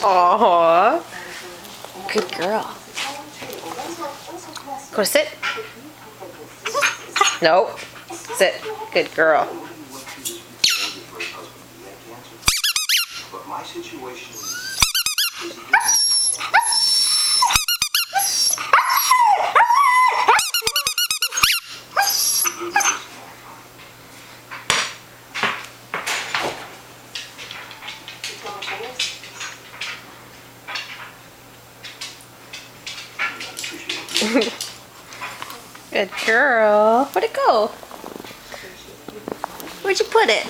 Aww. Good girl. Go sit. Nope. Sit. Good girl. But my situation is Good girl. Where'd it go? Where'd you put it?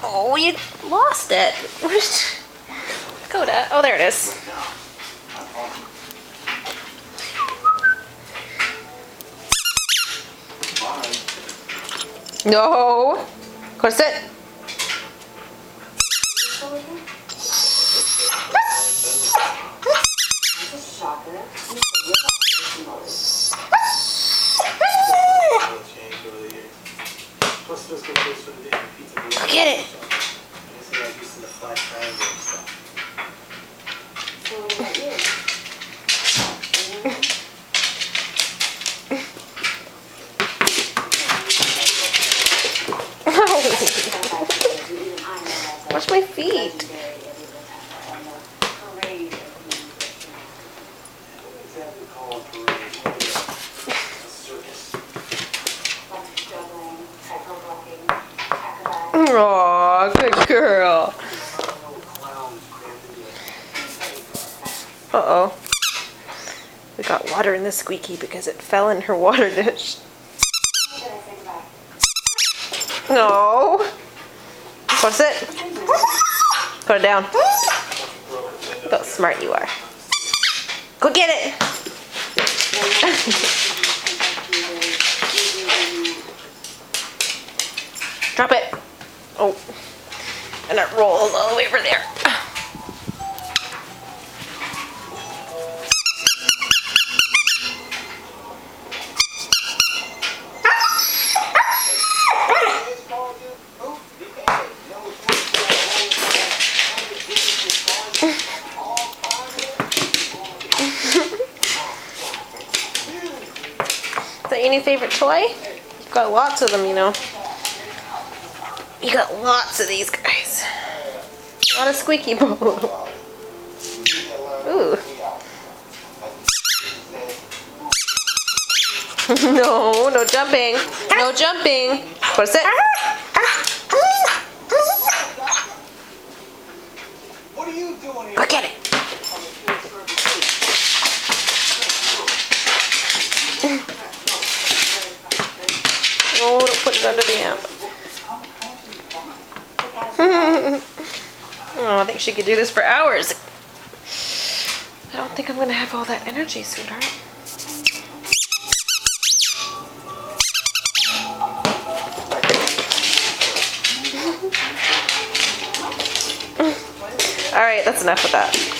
Oh, you lost it. Where'd Dakota? Oh, there it is. No. Go sit. Go get it. Watch my feet. Aw, good girl. Uh-oh. We got water in the squeaky because it fell in her water dish. No. Go sit. Put it down. Look how smart you are. Go get it. Drop it. Oh. And it rolls all the way over there. Is that your new favorite toy? You've got lots of them, you know. You got lots of these guys. A lot of squeaky bowl. Ooh. No, no jumping. No jumping. Go sit. What are you doing here? Go get it. Oh, don't put it under the amp. Oh, I think she could do this for hours. I don't think I'm going to have all that energy, sweetheart. All right, that's enough of that.